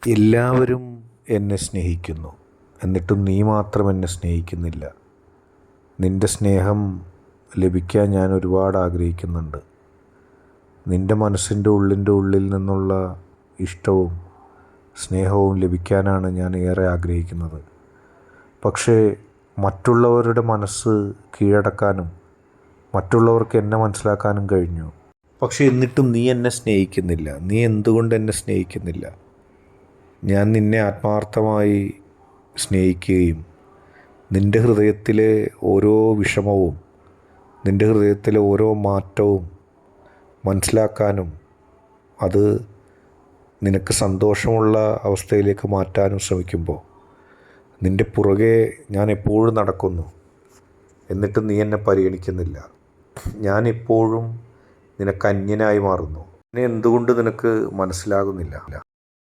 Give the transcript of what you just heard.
എല്ലാവരും എന്നെ സ്നേഹിക്കുന്നു, എന്നിട്ടും നീ മാത്രം എന്നെ സ്നേഹിക്കുന്നില്ല. നിൻ്റെ സ്നേഹം ലഭിക്കാൻ ഞാൻ ഒരുപാട് ആഗ്രഹിക്കുന്നുണ്ട്. നിൻ്റെ മനസ്സിൻ്റെ ഉള്ളിൽ നിന്നുള്ള ഇഷ്ടവും സ്നേഹവും ലഭിക്കാനാണ് ഞാൻ ഏറെ ആഗ്രഹിക്കുന്നത്. പക്ഷേ മറ്റുള്ളവരുടെ മനസ്സ് കീഴടക്കാനും മറ്റുള്ളവർക്ക് എന്നെ മനസ്സിലാക്കാനും കഴിഞ്ഞു. പക്ഷേ എന്നിട്ടും നീ എന്നെ സ്നേഹിക്കുന്നില്ല. നീ എന്തുകൊണ്ട് എന്നെ സ്നേഹിക്കുന്നില്ല? ഞാൻ നിന്നെ ആത്മാർത്ഥമായി സ്നേഹിക്കുകയും നിൻ്റെ ഹൃദയത്തിലെ ഓരോ വിഷമവും നിൻ്റെ ഹൃദയത്തിലെ ഓരോ മാറ്റവും മനസ്സിലാക്കാനും അത് നിനക്ക് സന്തോഷമുള്ള അവസ്ഥയിലേക്ക് മാറ്റാനും ശ്രമിക്കുമ്പോൾ നിൻ്റെ പുറകെ ഞാൻ എപ്പോഴും നടക്കുന്നു. എന്നിട്ട് നീ എന്നെ പരിഗണിക്കുന്നില്ല. ഞാൻ എപ്പോഴും നിനക്ക് അന്യനായി മാറുന്നു. എന്നെ എന്തുകൊണ്ട് നിനക്ക് മനസ്സിലാകുന്നില്ല?